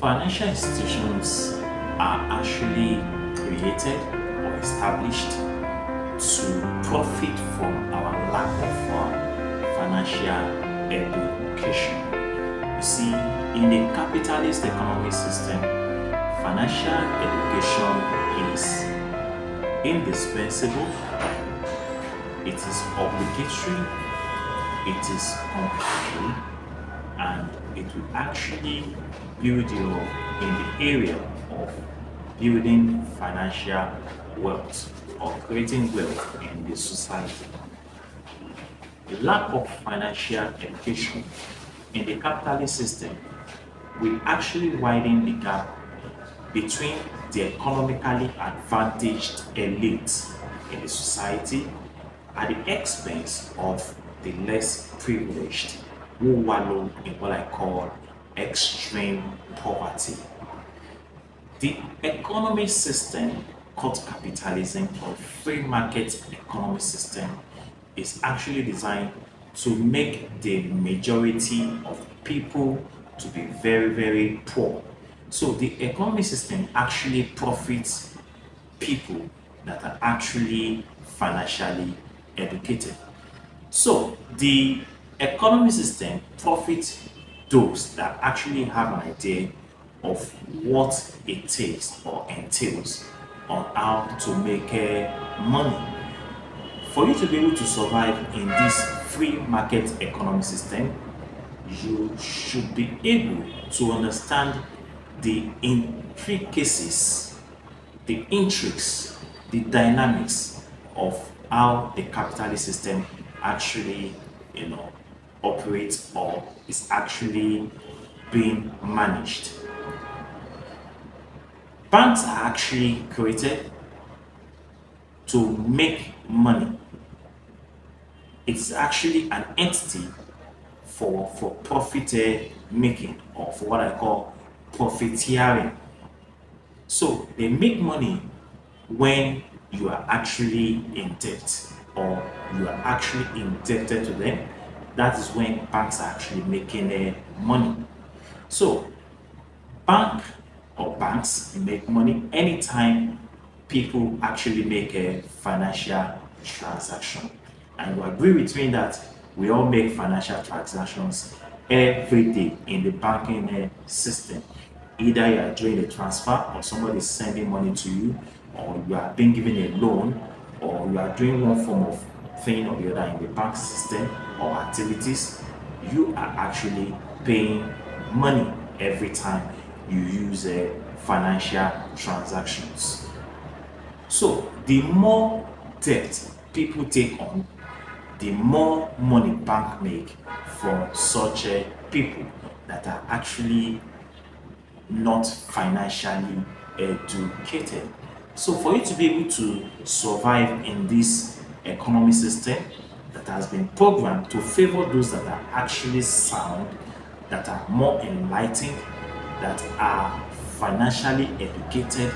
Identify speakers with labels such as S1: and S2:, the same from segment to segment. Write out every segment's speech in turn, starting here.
S1: Financial institutions are actually created or established to profit from our lack of financial education. You see, in a capitalist economic system, financial education is indispensable, it is obligatory, it is compulsory, and it will actually build you in the area of building financial wealth or creating wealth in the society. The lack of financial education in the capitalist system will actually widen the gap between the economically advantaged elite in the society at the expense of the less privileged who wallow in what I call extreme poverty. The economic system called capitalism or free market economic system is actually designed to make the majority of people to be very, very poor. So the economic system actually profits people that are actually financially educated. So the economic system profits those that actually have an idea of what it takes or entails on how to make money. For you to be able to survive in this free market economic system, you should be able to understand the intricacies, the intrigues, the dynamics of how the capitalist system actually, operates or is actually being managed. Banks are actually created to make money. It's actually an entity for profit making or for what I call profiteering. So they make money when you are actually in debt or you are actually indebted to them. That is when banks are actually making money. So banks make money anytime people actually make a financial transaction. And you agree with me that we all make financial transactions every day in the banking system. Either you are doing a transfer or somebody is sending money to you, or you are being given a loan, or you are doing one form of thing or the other in the bank system or activities. You are actually paying money every time you use financial transactions. So the more debt people take on, the more money bank make from such people that are actually not financially educated. So for you to be able to survive in this economic system that has been programmed to favor those that are actually sound, that are more enlightened, that are financially educated,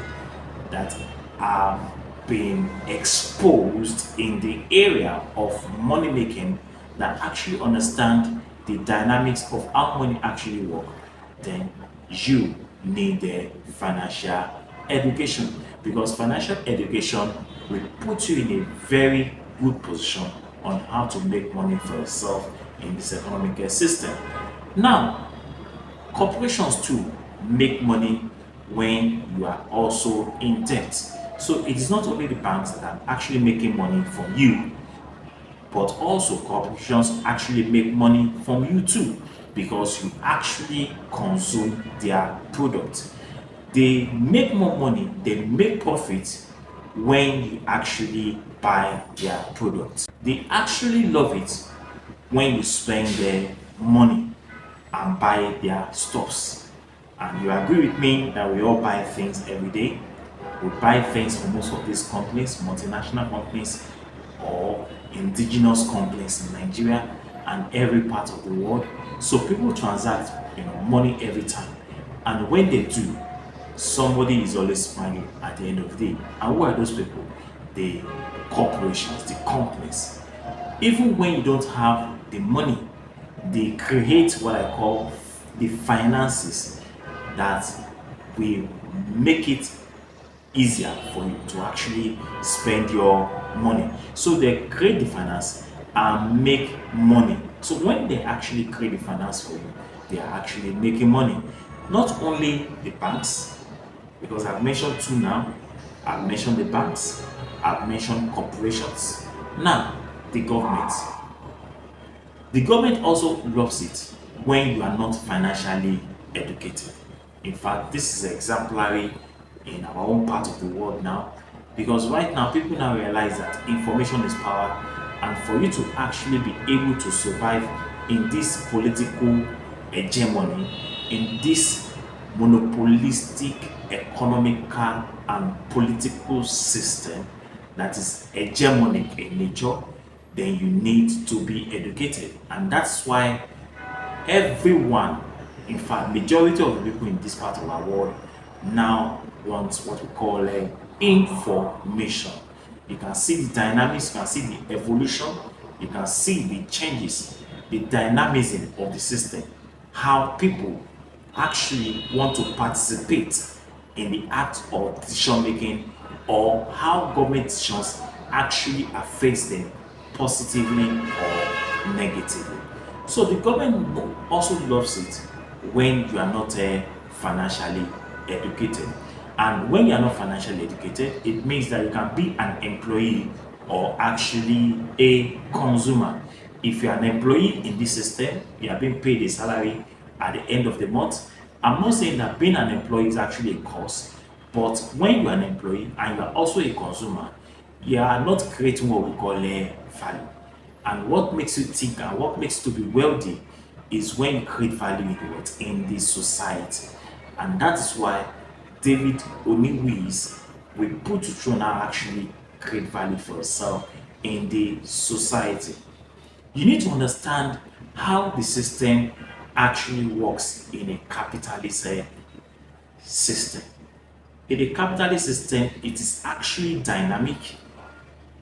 S1: that are being exposed in the area of money making, that actually understand the dynamics of how money actually work, then you need the financial education, because financial education will put you in a very good position on how to make money for yourself in this economic system. Now, corporations too make money when you are also in debt. So it is not only the banks that are actually making money from you, but also corporations actually make money from you too, because you actually consume their product. They make more money, they make profits when you actually buy their products. They actually love it when you spend their money and buy their stuffs. And you agree with me that we all buy things every day. We buy things for most of these companies, multinational companies or indigenous companies in Nigeria and every part of the world. So people transact money every time. And when they do, somebody is always smiling at the end of the day. And who are those people? The corporations, the companies. Even when you don't have the money, they create what I call the finances that will make it easier for you to actually spend your money. So they create the finance and make money. So when they actually create the finance for you, they are actually making money. Not only the banks, because I've mentioned two now, I've mentioned the banks, I've mentioned corporations. Now, the government. The government also loves it when you are not financially educated. In fact, this is exemplary in our own part of the world now, because right now people now realize that information is power, and for you to actually be able to survive in this political hegemony, in this monopolistic economical and political system that is hegemonic in nature, then you need to be educated. And that's why everyone, in fact, majority of the people in this part of our world now want what we call information. You can see the dynamics, you can see the evolution, you can see the changes, the dynamism of the system, how people actually want to participate in the act of decision making, or how government decisions actually affect them positively or negatively. So the government also loves it when you are not financially educated. And when you are not financially educated, it means that you can be an employee or actually a consumer. If you are an employee in this system, you are being paid a salary at the end of the month. I'm not saying that being an employee is actually a cost, but when you are an employee and you are also a consumer, you are not creating what we call a value. And what makes you think and what makes you to be wealthy is when you create value in what? In this society. And that is why David Oniwis will put you through now actually create value for yourself in the society. You need to understand how the system actually works in a capitalist system. In a capitalist system, it is actually dynamic.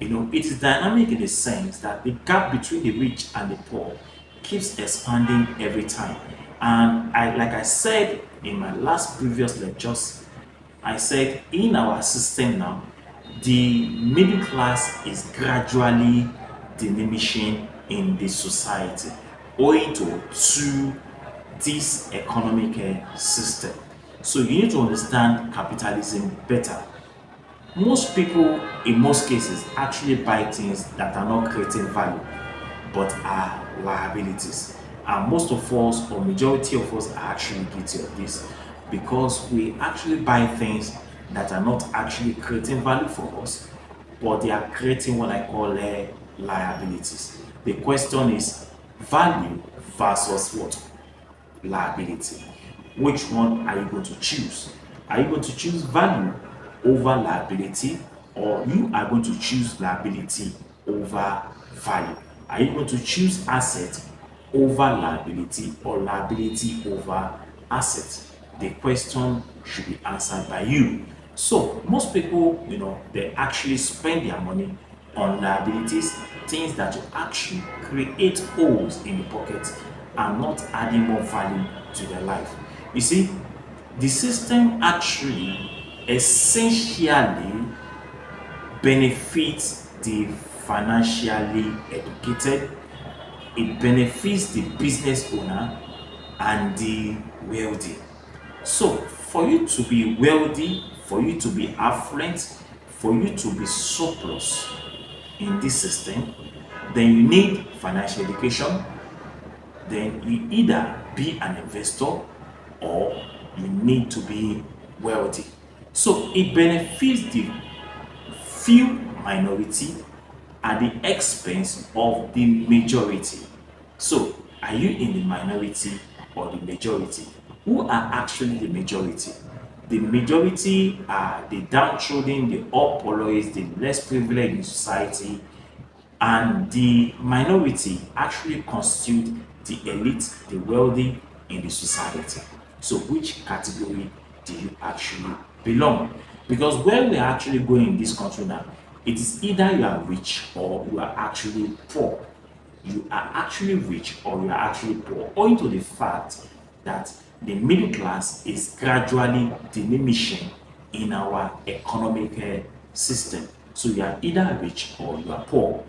S1: It is dynamic in the sense that the gap between the rich and the poor keeps expanding every time. And like I said in my last previous lectures, I said in our system now, the middle class is gradually diminishing in the society owing to this economic system. So you need to understand capitalism better. Most people, in most cases, actually buy things that are not creating value but are liabilities. And most of us, or majority of us, are actually guilty of this because we actually buy things that are not actually creating value for us, but they are creating what I call liabilities. The question is value versus what? Liability. Which one are you going to choose? Are you going to choose value over liability, or you are going to choose liability over value? Are you going to choose asset over liability or liability over asset? The question should be answered by you. So most people, they actually spend their money on liabilities, things that will actually create holes in the pocket and not adding more value to their life. You see, the system actually essentially benefits the financially educated, it benefits the business owner and the wealthy. So, for you to be wealthy, for you to be affluent, for you to be surplus in this system, then you need financial education, then you either be an investor or you need to be wealthy. So it benefits the few minority at the expense of the majority. So are you in the minority or the majority? Who are actually the majority? The majority are the downtrodden, the poorest, the less privileged in society, and the minority actually constitute the elite, the wealthy in the society. So which category do you actually belong? Because where we are actually going in this country now, it is either you are rich or you are actually poor. You are actually rich or you are actually poor, owing to the fact that the middle class is gradually diminishing in our economic system. So you are either rich or you are poor.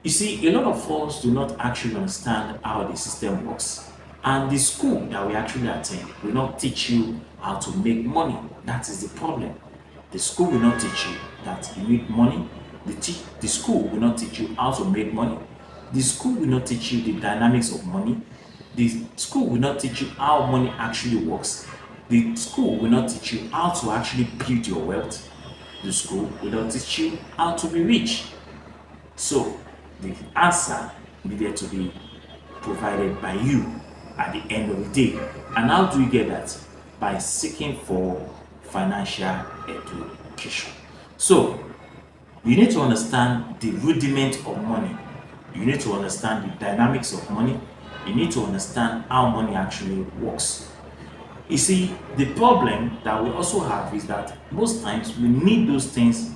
S1: You see, a lot of us do not actually understand how the system works. And the school that we actually attend will not teach you how to make money. That is the problem. The school will not teach you that you need money. The school will not teach you how to make money. The school will not teach you the dynamics of money. The school will not teach you how money actually works. The school will not teach you how to actually build your wealth. The school will not teach you how to be rich. So the answer needed to be provided by you at the end of the day. And how do you get that? By seeking for financial education. So you need to understand the rudiment of money. You need to understand the dynamics of money. You need to understand how money actually works. You see, the problem that we also have is that most times we need those things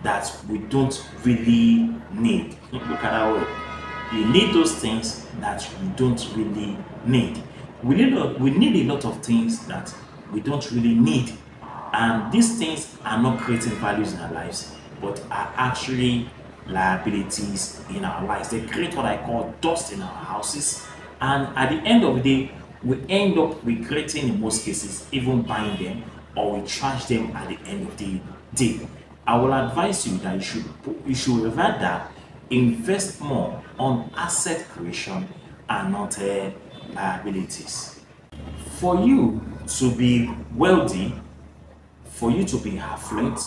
S1: that we don't really need. Look at that word. You need those things that you don't really need. We need a lot of things that we don't really need. And these things are not creating values in our lives, but are actually liabilities in our lives. They create what I call dust in our houses. And at the end of the day, we end up regretting in most cases, even buying them, or we trash them at the end of the day. I will advise you that you should rather invest more on asset creation and not liabilities. For you to be wealthy, for you to be affluent,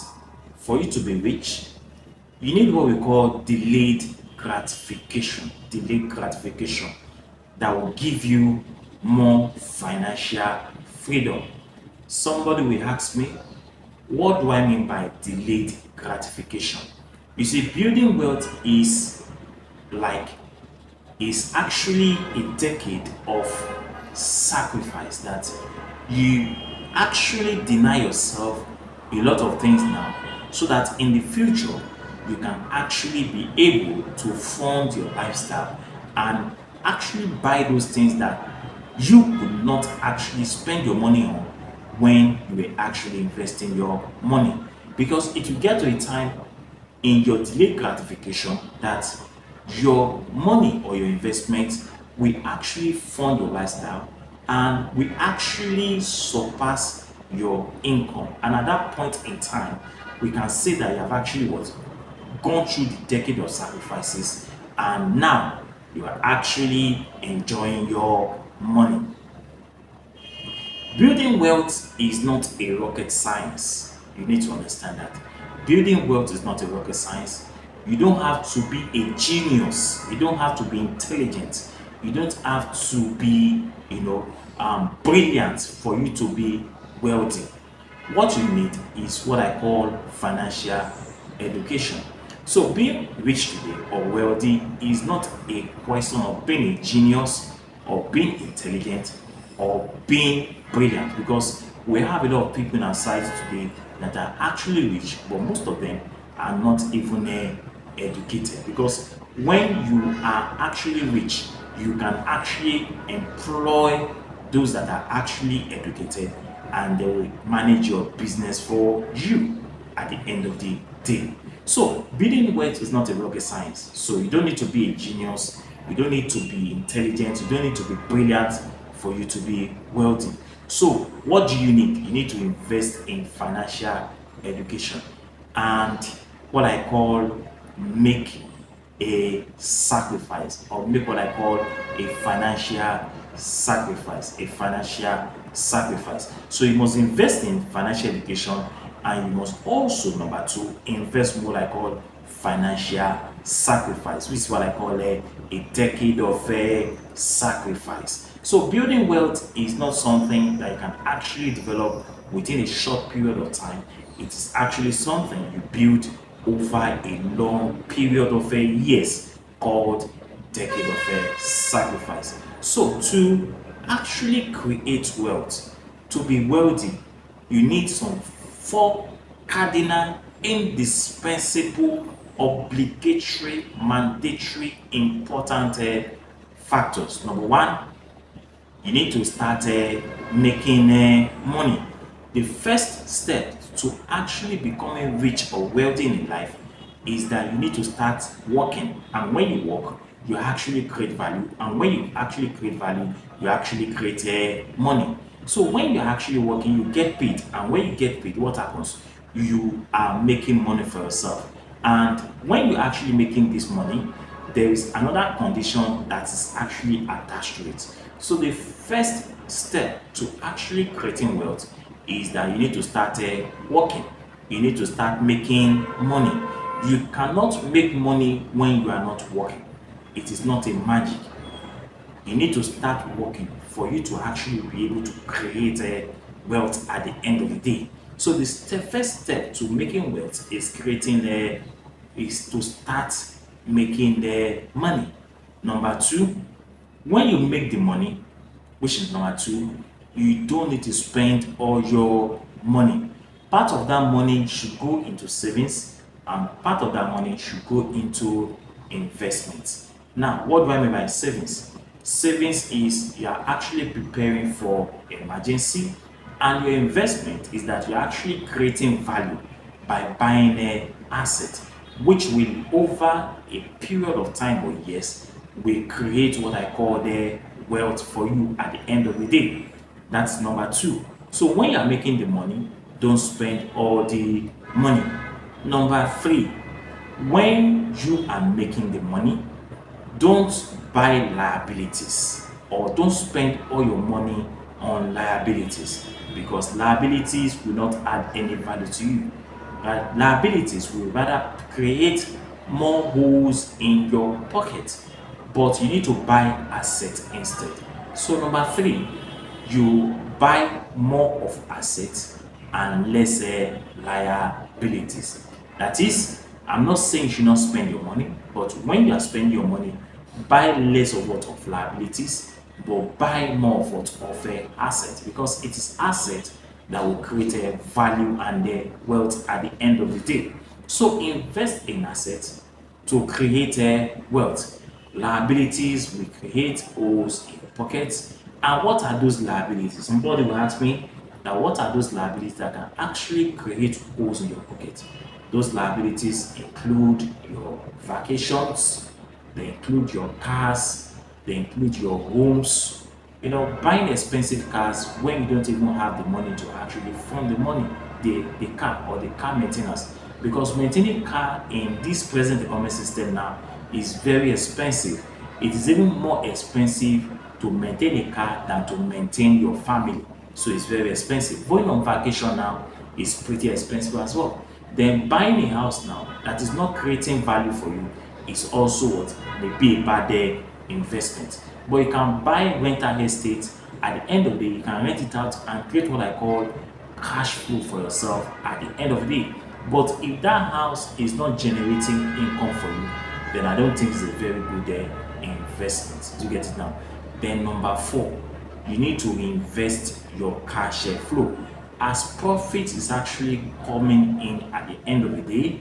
S1: for you to be rich, you need what we call delayed gratification. Delayed gratification that will give you more financial freedom. Somebody will ask me, what do I mean by delayed gratification? You see, building wealth like is actually a decade of sacrifice that you actually deny yourself a lot of things now so that in the future you can actually be able to fund your lifestyle and actually buy those things that you could not actually spend your money on when you were actually investing your money. Because it will get to a time in your delayed gratification that your money or your investment will actually fund your lifestyle and will actually surpass your income. And at that point in time, we can say that you have actually gone through the decade of sacrifices and now you are actually enjoying your money. Building wealth is not a rocket science. You need to understand that. Building wealth is not a rocket science. You don't have to be a genius. You don't have to be intelligent. You don't have to be, brilliant for you to be wealthy. What you need is what I call financial education. So being rich today or wealthy is not a question of being a genius or being intelligent or being brilliant, because we have a lot of people in our society today that are actually rich, but most of them are not even educated. Because when you are actually rich, you can actually employ those that are actually educated and they will manage your business for you at the end of the day. So building wealth is not a rocket science. So you don't need to be a genius, you don't need to be intelligent, you don't need to be brilliant for you to be wealthy. So what do you need? You need to invest in financial education and what I call make a sacrifice, or make what I call a financial sacrifice. A financial sacrifice. So you must invest in financial education and you must also, number two, invest in what I call financial sacrifice, which is what I call a decade of sacrifice. So building wealth is not something that you can actually develop within a short period of time. It is actually something you build over a long period of years, called decade of sacrifice. So to actually create wealth, to be wealthy, you need some four cardinal, indispensable, obligatory, mandatory, important factors. Number one, You need to start making money. The first step to actually becoming rich or wealthy in life is that you need to start working. And when you work, you actually create value. And when you actually create value, you actually create money. So when you're actually working, you get paid. And when you get paid, what happens? You are making money for yourself. And when you're actually making this money, there is another condition that is actually attached to it. So the first step to actually creating wealth is that you need to start working. You need to start making money. You cannot make money when you are not working. It is not a magic. You need to start working for you to actually be able to create wealth at the end of the day. So the first step to making wealth is creating is to start making the money. Number two, when you make the money, which is number two, you don't need to spend all your money. Part of that money should go into savings, and part of that money should go into investments. Now, what do I mean by savings? Savings is you are actually preparing for emergency, and your investment is that you're actually creating value by buying an asset, which will over a period of time or years will create what I call the wealth for you at the end of the day. That's number two. So when you're making the money, don't spend all the money. Number three, when you are making the money, don't buy liabilities or don't spend all your money on liabilities, because liabilities will not add any value to you. Liabilities will rather create more holes in your pocket, but you need to buy assets instead. So number three, you buy more of assets and less liabilities. That is, I'm not saying you should not spend your money, but when you are spending your money, buy less of what of liabilities, but buy more of what of assets, because it is assets that will create a value and wealth at the end of the day. So invest in assets to create wealth. Liabilities will create holes in your pockets. And what are those liabilities? Somebody will ask me, now what are those liabilities that can actually create holes in your pocket? Those liabilities include your vacations, they include your cars, they include your homes. You know, buying expensive cars when you don't even have the money to actually fund the money, the car or the car maintenance. Because maintaining car in this present economic system now is very expensive. It is even more expensive to maintain a car than to maintain your family. So it's very expensive. Going on vacation now is pretty expensive as well. Then buying a house now that is not creating value for you is also what may be a bad investment. But you can buy rental estate. At the end of the day, you can rent it out and create what I call cash flow for yourself at the end of the day. But if that house is not generating income for you, then I don't think it's a very good investment. Do you get it now? Then number four, you need to invest your cash flow. As profit is actually coming in at the end of the day,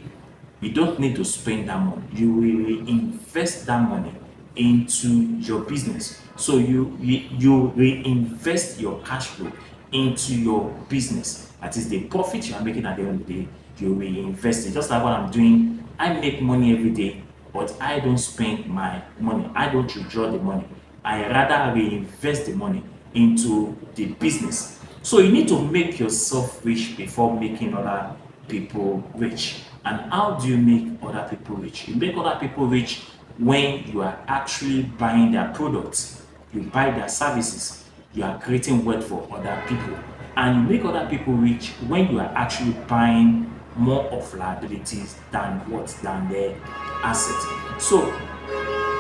S1: you don't need to spend that money. You will invest that money into your business. So you reinvest your cash flow into your business. That is the profit you are making at the end of the day. You reinvest it. Just like what I'm doing, I make money every day, but I don't spend my money. I don't withdraw the money. I rather reinvest the money into the business. So you need to make yourself rich before making other people rich. And how do you make other people rich? You make other people rich when you are actually buying their products, you buy their services, you are creating wealth for other people. And you make other people rich when you are actually buying more of liabilities than what? Than their assets. So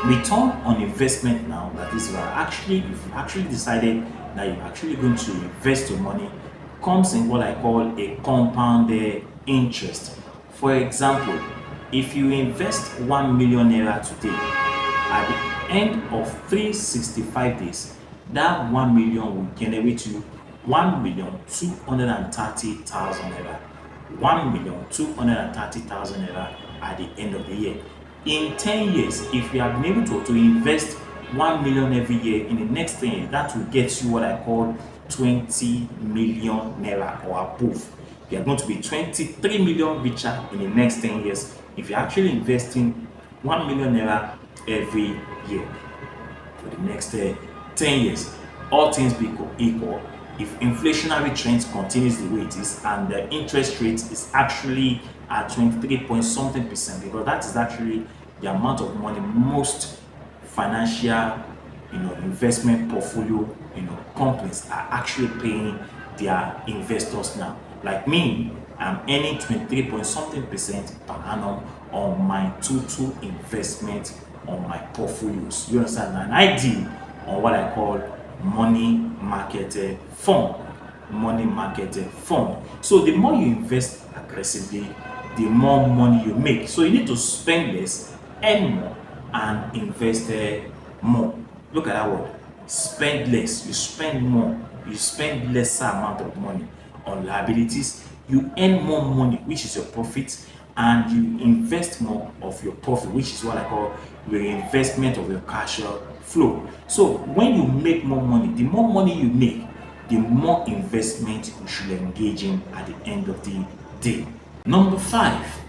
S1: return on investment now, that is, if you actually decided that you're actually going to invest your money, comes in what I call a compound interest. For example, if you invest 1 million naira today, at the end of 365 days, that 1 million will generate you 1,230,000 naira. 1,230,000 naira at the end of the year. In 10 years, if you have been able to invest 1 million every year in the next 10 years, that will get you what I call 20 million naira or above. You are going to be 23 million richer in the next 10 years if you're actually investing 1 million naira every year for the next 10 years. All things being equal, if inflationary trends continues the way it is and the interest rate is actually at 23 point something percent, because that is actually the amount of money most financial investment portfolio companies are actually paying their investors now. Like me, I'm earning 23 point something percent per annum on my total investment on my portfolios. You understand? And I deal on what I call money market fund. Money market fund. So the more you invest aggressively, the more money you make. So you need to spend less, earn more, and invest more. Look at that word. Spend less, you spend more. You spend lesser amount of money on liabilities. You earn more money, which is your profit, and you invest more of your profit, which is what I call reinvestment of your cash flow. So when you make more money, the more money you make, the more investment you should engage in at the end of the day. Number 5,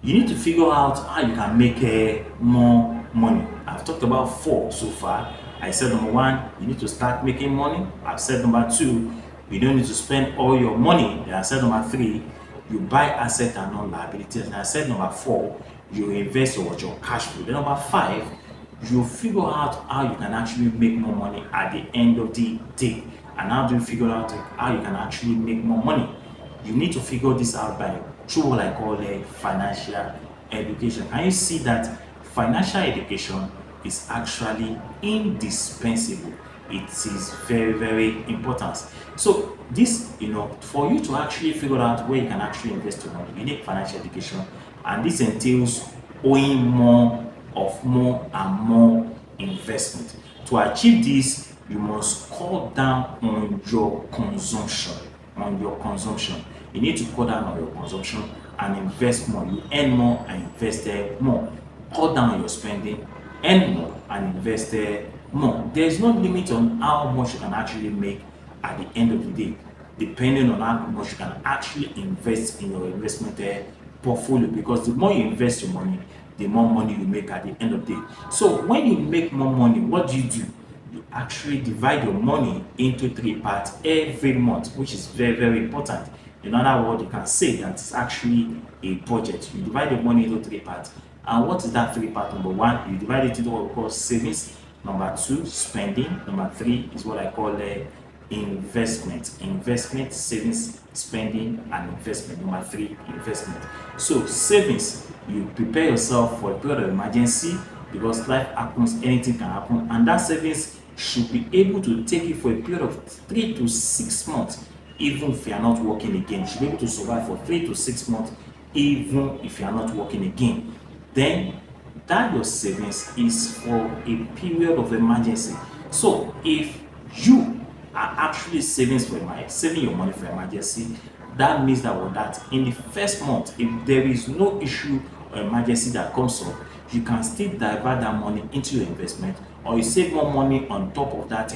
S1: you need to figure out how you can make more money. I've talked about 4 so far. I said number 1, you need to start making money. I've said number 2, you don't need to spend all your money. And I said number 3, you buy asset and non liabilities. And I said number 4, you invest your cash flow. Then number 5, you figure out how you can actually make more money at the end of the day. And how do you figure out how you can actually make more money? You need to figure this out by through what I call a financial education. Can you see that financial education is actually indispensable? It is very, very important. So this, for you to actually figure out where you can actually invest your money, you need financial education, and this entails owing more and more investment. To achieve this, you must cut down on your consumption. You need to cut down on your consumption and invest more. You earn more and invest more. Cut down on your spending, earn more and invest more. There is no limit on how much you can actually make at the end of the day, depending on how much you can actually invest in your investment portfolio. Because the more you invest your money, the more money you make at the end of the day. So when you make more money, what do? You actually divide your money into 3 parts every month, which is very, very important. In other words, you can say that it's actually a budget. You divide your money into 3 parts. And what is that 3 part? Number 1, you divide it into what we call savings. Number 2, spending. Number 3 is what I call investment. Investment, savings, spending, and investment. Number 3, investment. So savings, you prepare yourself for a period of emergency, because life happens, anything can happen, and that savings should be able to take you for a period of 3 to 6 months. Even if you are not working again, you should be able to survive for 3 to 6 months, even if you are not working again. Then that your savings is for a period of emergency. So if you are actually saving your money for emergency, that means that in the first month, if there is no issue or emergency that comes up, you can still divert that money into your investment, or you save more money on top of that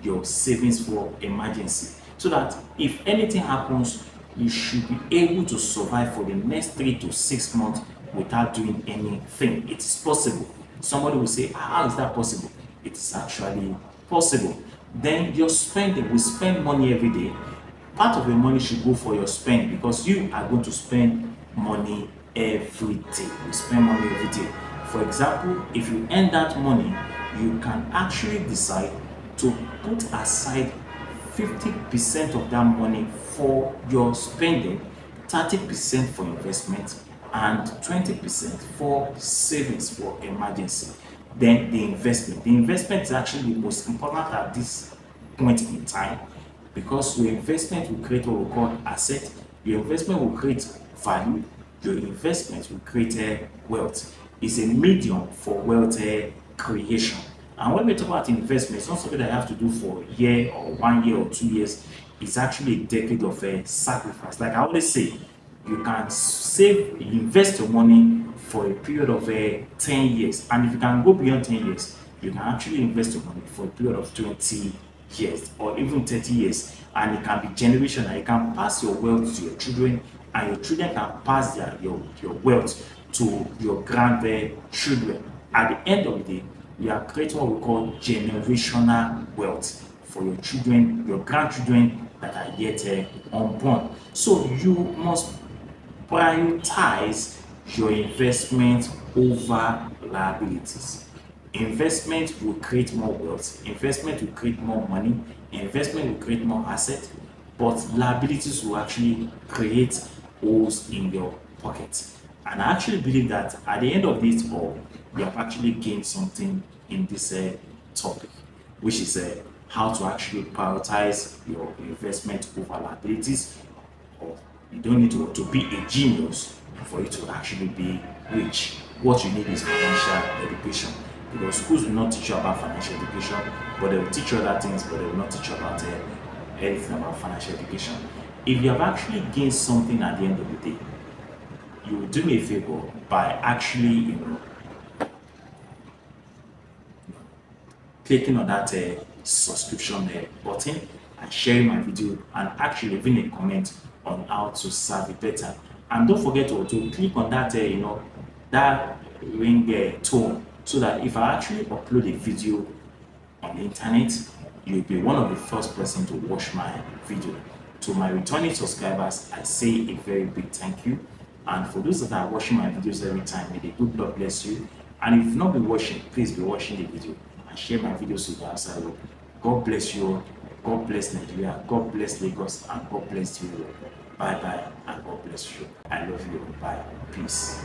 S1: your savings for emergency, so that if anything happens, you should be able to survive for the next 3 to 6 months without doing anything. It is possible. Somebody will say, how is that possible? It is actually possible. Then your spending, we spend money every day. Part of your money should go for your spend, because you are going to spend money every day. You spend money every day. For example, if you earn that money, you can actually decide to put aside 50% of that money for your spending, 30% for investment, and 20% for savings for emergency. Then the investment is actually the most important at this point in time, because your investment will create what we call asset, your investment will create value, your investment will create wealth. It's a medium for wealth creation. And when we talk about investment, it's not something that you have to do for a year or 1 year or 2 years. It's actually a decade of sacrifice. Like I always say, you can invest your money for a period of 10 years. And if you can go beyond 10 years, You can actually invest your money for a period of 20 years or even 30 years, and it can be generational. You can pass your wealth to your children, and your children can pass your wealth to your grandchildren. At the end of the day, we are creating what we call generational wealth for your children, your grandchildren that are yet unborn. So you must prioritize your investment over liabilities. Investment will create more wealth, investment will create more money, investment will create more assets, but liabilities will actually create holes in your pocket. And I actually believe that at the end of this all, you have actually gained something in this topic, which is how to actually prioritize your investment over liabilities. Or you don't need to be a genius for you to actually be rich. What you need is financial education, because schools will not teach you about financial education, but they will teach you other things, but they will not teach you about anything about financial education. If you have actually gained something at the end of the day, you will do me a favor by actually, clicking on that subscription button and sharing my video, and actually leaving a comment on how to serve it better. And don't forget to click on that that ring tone, so that if I actually upload a video on the internet, you'll be one of the first person to watch my video. To my returning subscribers, I say a very big thank you. And for those that are watching my videos every time, may the good Lord bless you. And if you've not been watching, please be watching the video and share my videos with the outside world. God bless you. God bless Nigeria. God bless Lagos. And God bless you. Bye bye. And God bless you. I love you. Bye. Peace.